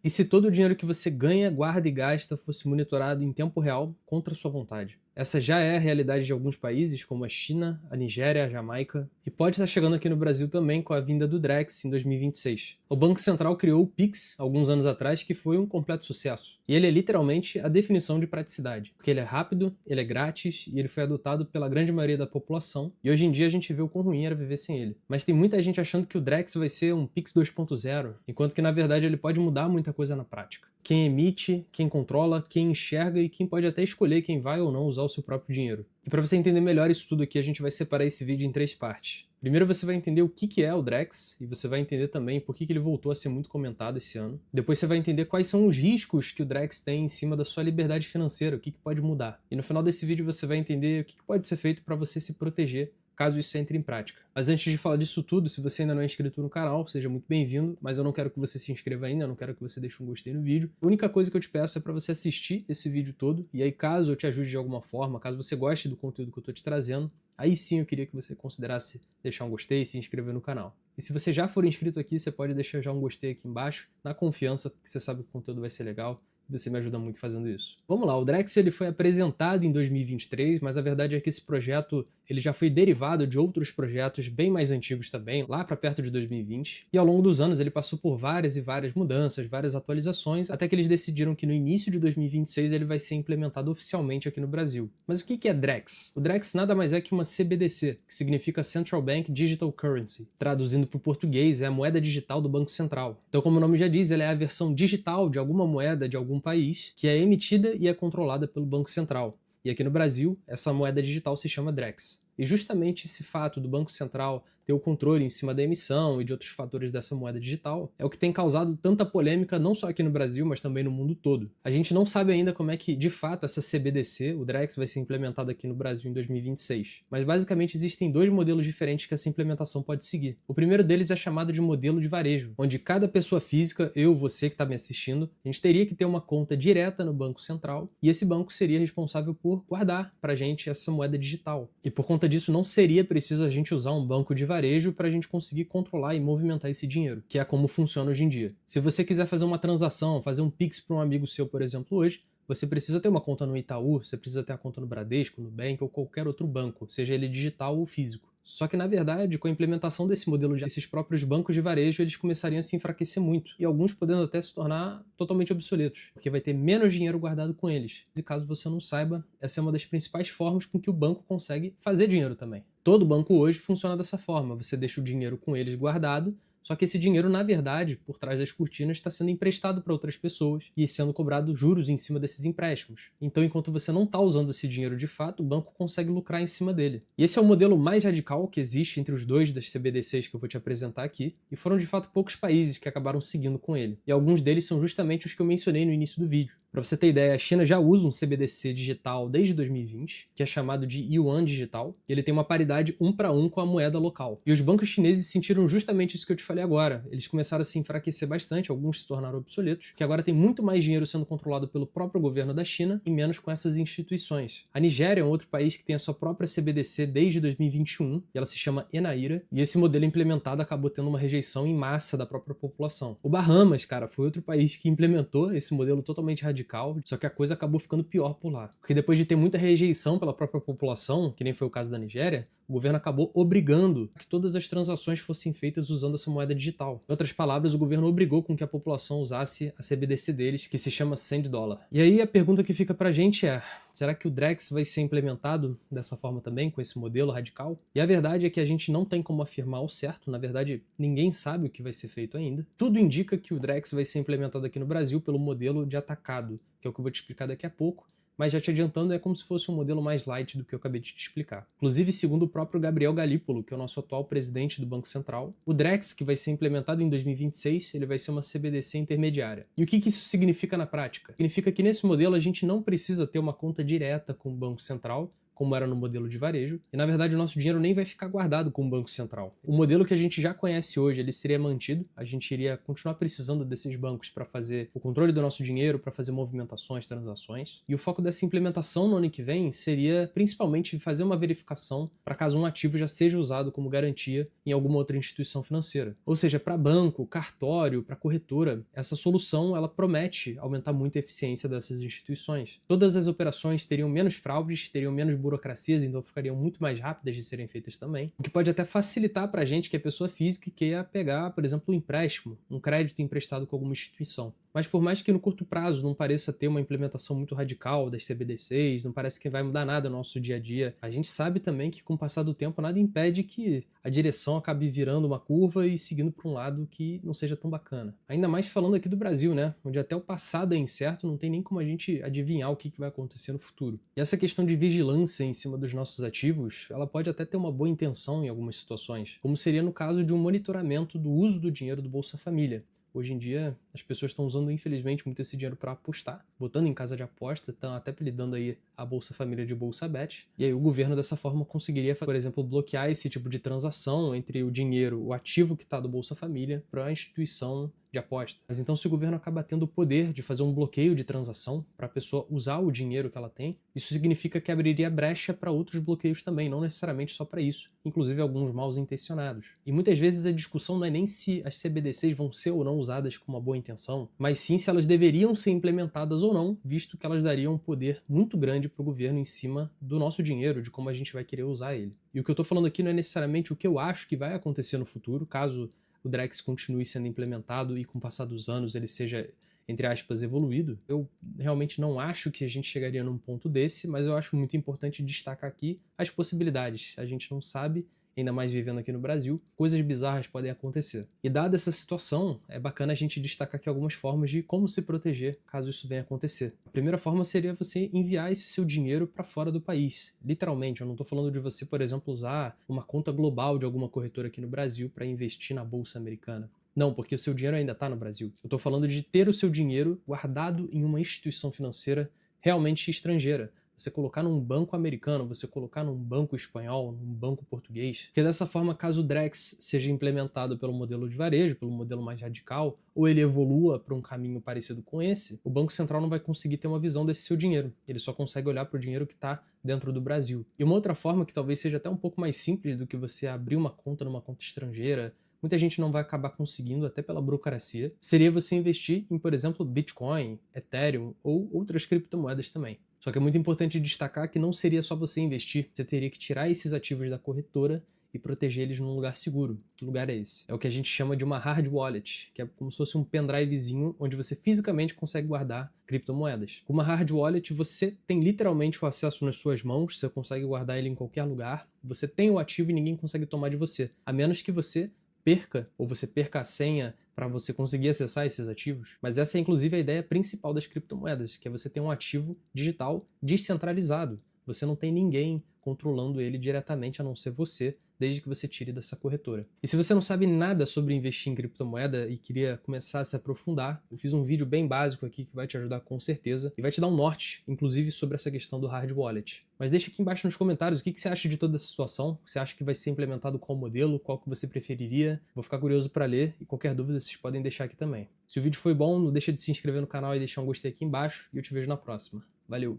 E se todo o dinheiro que você ganha, guarda e gasta fosse monitorado em tempo real contra sua vontade? Essa já é a realidade de alguns países, como a China, a Nigéria, a Jamaica, e pode estar chegando aqui no Brasil também com a vinda do Drex em 2026. O Banco Central criou o Pix alguns anos atrás, que foi um completo sucesso. E ele é literalmente a definição de praticidade, porque ele é rápido, ele é grátis e ele foi adotado pela grande maioria da população, e hoje em dia a gente vê o quão ruim era viver sem ele. Mas tem muita gente achando que o Drex vai ser um Pix 2.0, enquanto que na verdade ele pode mudar muita coisa na prática. Quem emite, quem controla, quem enxerga e quem pode até escolher quem vai ou não usar o seu próprio dinheiro. E para você entender melhor isso tudo aqui, a gente vai separar esse vídeo em 3 partes. Primeiro você vai entender o que é o Drex, e você vai entender também por que ele voltou a ser muito comentado esse ano. Depois você vai entender quais são os riscos que o Drex tem em cima da sua liberdade financeira, o que pode mudar. E no final desse vídeo você vai entender o que pode ser feito para você se proteger caso isso entre em prática. Mas antes de falar disso tudo, se você ainda não é inscrito no canal, seja muito bem-vindo, mas eu não quero que você se inscreva ainda, eu não quero que você deixe um gostei no vídeo. A única coisa que eu te peço é para você assistir esse vídeo todo, e aí caso eu te ajude de alguma forma, caso você goste do conteúdo que eu estou te trazendo, aí sim eu queria que você considerasse deixar um gostei e se inscrever no canal. E se você já for inscrito aqui, você pode deixar já um gostei aqui embaixo, na confiança, porque você sabe que o conteúdo vai ser legal. Você me ajuda muito fazendo isso. Vamos lá, o Drex ele foi apresentado em 2023, mas a verdade é que esse projeto ele já foi derivado de outros projetos bem mais antigos também, lá para perto de 2020. E ao longo dos anos ele passou por várias e várias mudanças, várias atualizações, até que eles decidiram que no início de 2026 ele vai ser implementado oficialmente aqui no Brasil. Mas o que é Drex? O Drex nada mais é que uma CBDC, que significa Central Bank Digital Currency. Traduzindo para o português, é a moeda digital do Banco Central. Então, como o nome já diz, ela é a versão digital de alguma moeda de algum país, que é emitida e é controlada pelo Banco Central. E aqui no Brasil, essa moeda digital se chama Drex. E justamente esse fato do Banco Central ter o controle em cima da emissão e de outros fatores dessa moeda digital é o que tem causado tanta polêmica não só aqui no Brasil, mas também no mundo todo. A gente não sabe ainda como é que, de fato, essa CBDC, o Drex, vai ser implementada aqui no Brasil em 2026. Mas basicamente existem 2 modelos diferentes que essa implementação pode seguir. O primeiro deles é chamado de modelo de varejo, onde cada pessoa física, eu, você que está me assistindo, a gente teria que ter uma conta direta no Banco Central e esse banco seria responsável por guardar pra gente essa moeda digital. E por conta disso não seria preciso a gente usar um banco de varejo para a gente conseguir controlar e movimentar esse dinheiro, que é como funciona hoje em dia. Se você quiser fazer uma transação, fazer um Pix para um amigo seu, por exemplo, hoje, você precisa ter uma conta no Itaú, você precisa ter a conta no Bradesco, no Nubank ou qualquer outro banco, seja ele digital ou físico. Só que, na verdade, com a implementação desse modelo desses próprios bancos de varejo, eles começariam a se enfraquecer muito, e alguns podendo até se tornar totalmente obsoletos, porque vai ter menos dinheiro guardado com eles. E caso você não saiba, essa é uma das principais formas com que o banco consegue fazer dinheiro também. Todo banco hoje funciona dessa forma, você deixa o dinheiro com eles guardado, só que esse dinheiro, na verdade, por trás das cortinas, está sendo emprestado para outras pessoas e sendo cobrado juros em cima desses empréstimos. Então, enquanto você não está usando esse dinheiro de fato, o banco consegue lucrar em cima dele. E esse é o modelo mais radical que existe entre os 2 das CBDCs que eu vou te apresentar aqui, e foram de fato poucos países que acabaram seguindo com ele. E alguns deles são justamente os que eu mencionei no início do vídeo. Para você ter ideia, a China já usa um CBDC digital desde 2020, que é chamado de Yuan Digital, e ele tem uma paridade 1 para 1 com a moeda local. E os bancos chineses sentiram justamente isso que eu te falei agora. Eles começaram a se enfraquecer bastante, alguns se tornaram obsoletos, que agora tem muito mais dinheiro sendo controlado pelo próprio governo da China e menos com essas instituições. A Nigéria é um outro país que tem a sua própria CBDC desde 2021, e ela se chama Enaira, e esse modelo implementado acabou tendo uma rejeição em massa da própria população. O Bahamas, cara, foi outro país que implementou esse modelo totalmente radical, só que a coisa acabou ficando pior por lá. Porque depois de ter muita rejeição pela própria população, que nem foi o caso da Nigéria, o governo acabou obrigando que todas as transações fossem feitas usando essa moeda digital. Em outras palavras, o governo obrigou com que a população usasse a CBDC deles, que se chama $100. E aí a pergunta que fica pra gente é, será que o Drex vai ser implementado dessa forma também, com esse modelo radical? E a verdade é que a gente não tem como afirmar ao certo, na verdade ninguém sabe o que vai ser feito ainda. Tudo indica que o Drex vai ser implementado aqui no Brasil pelo modelo de atacado, que é o que eu vou te explicar daqui a pouco. Mas já te adiantando, é como se fosse um modelo mais light do que eu acabei de te explicar. Inclusive, segundo o próprio Gabriel Galípolo, que é o nosso atual presidente do Banco Central, o Drex, que vai ser implementado em 2026, ele vai ser uma CBDC intermediária. E o que isso significa na prática? Significa que nesse modelo a gente não precisa ter uma conta direta com o Banco Central, como era no modelo de varejo, e na verdade o nosso dinheiro nem vai ficar guardado com o Banco Central. O modelo que a gente já conhece hoje, ele seria mantido, a gente iria continuar precisando desses bancos para fazer o controle do nosso dinheiro, para fazer movimentações, transações, e o foco dessa implementação no ano que vem seria principalmente fazer uma verificação para caso um ativo já seja usado como garantia em alguma outra instituição financeira. Ou seja, para banco, cartório, para corretora, essa solução ela promete aumentar muito a eficiência dessas instituições. Todas as operações teriam menos fraudes, teriam menos burocracias, então ficariam muito mais rápidas de serem feitas também, o que pode até facilitar para a gente que é pessoa física e queira pegar, por exemplo, um empréstimo, um crédito emprestado com alguma instituição. Mas por mais que no curto prazo não pareça ter uma implementação muito radical das CBDCs, não parece que vai mudar nada no nosso dia a dia, a gente sabe também que com o passar do tempo nada impede que a direção acabe virando uma curva e seguindo para um lado que não seja tão bacana. Ainda mais falando aqui do Brasil, né? Onde até o passado é incerto, não tem nem como a gente adivinhar o que vai acontecer no futuro. E essa questão de vigilância em cima dos nossos ativos, ela pode até ter uma boa intenção em algumas situações, como seria no caso de um monitoramento do uso do dinheiro do Bolsa Família. Hoje em dia, as pessoas estão usando, infelizmente, muito esse dinheiro para apostar, botando em casa de aposta, estão até apelidando aí a Bolsa Família de Bolsa Bet. E aí o governo, dessa forma, conseguiria, por exemplo, bloquear esse tipo de transação entre o dinheiro, o ativo que está do Bolsa Família, para a instituição de aposta. Mas então, se o governo acaba tendo o poder de fazer um bloqueio de transação para a pessoa usar o dinheiro que ela tem, isso significa que abriria brecha para outros bloqueios também, não necessariamente só para isso, inclusive alguns mal intencionados. E muitas vezes a discussão não é nem se as CBDCs vão ser ou não usadas com uma boa intenção, mas sim se elas deveriam ser implementadas ou não, visto que elas dariam um poder muito grande para o governo em cima do nosso dinheiro, de como a gente vai querer usar ele. E o que eu estou falando aqui não é necessariamente o que eu acho que vai acontecer no futuro, caso o Drex continue sendo implementado e com o passar dos anos ele seja, entre aspas, evoluído. Eu realmente não acho que a gente chegaria num ponto desse, mas eu acho muito importante destacar aqui as possibilidades. A gente não sabe, ainda mais vivendo aqui no Brasil, coisas bizarras podem acontecer. E dada essa situação, é bacana a gente destacar aqui algumas formas de como se proteger caso isso venha acontecer. A primeira forma seria você enviar esse seu dinheiro para fora do país. Literalmente, eu não estou falando de você, por exemplo, usar uma conta global de alguma corretora aqui no Brasil para investir na Bolsa Americana. Não, porque o seu dinheiro ainda está no Brasil. Eu estou falando de ter o seu dinheiro guardado em uma instituição financeira realmente estrangeira. Você colocar num banco americano, você colocar num banco espanhol, num banco português. Porque dessa forma, caso o Drex seja implementado pelo modelo de varejo, pelo modelo mais radical, ou ele evolua para um caminho parecido com esse, o Banco Central não vai conseguir ter uma visão desse seu dinheiro. Ele só consegue olhar para o dinheiro que está dentro do Brasil. E uma outra forma que talvez seja até um pouco mais simples do que você abrir uma conta numa conta estrangeira, muita gente não vai acabar conseguindo, até pela burocracia, seria você investir em, por exemplo, Bitcoin, Ethereum ou outras criptomoedas também. Só que é muito importante destacar que não seria só você investir, você teria que tirar esses ativos da corretora e proteger eles num lugar seguro. Que lugar é esse? É o que a gente chama de uma hard wallet, que é como se fosse um pendrivezinho onde você fisicamente consegue guardar criptomoedas. Com uma hard wallet, você tem literalmente o acesso nas suas mãos, você consegue guardar ele em qualquer lugar, você tem o ativo e ninguém consegue tomar de você, a menos que você perca, ou você perca a senha para você conseguir acessar esses ativos. Mas essa é inclusive a ideia principal das criptomoedas, que é você ter um ativo digital descentralizado. Você não tem ninguém controlando ele diretamente a não ser você, desde que você tire dessa corretora. E se você não sabe nada sobre investir em criptomoeda e queria começar a se aprofundar, eu fiz um vídeo bem básico aqui que vai te ajudar com certeza e vai te dar um norte, inclusive sobre essa questão do hard wallet. Mas deixa aqui embaixo nos comentários o que você acha de toda essa situação, você acha que vai ser implementado qual modelo, qual que você preferiria, vou ficar curioso para ler e qualquer dúvida vocês podem deixar aqui também. Se o vídeo foi bom, não deixa de se inscrever no canal e deixar um gostei aqui embaixo e eu te vejo na próxima. Valeu!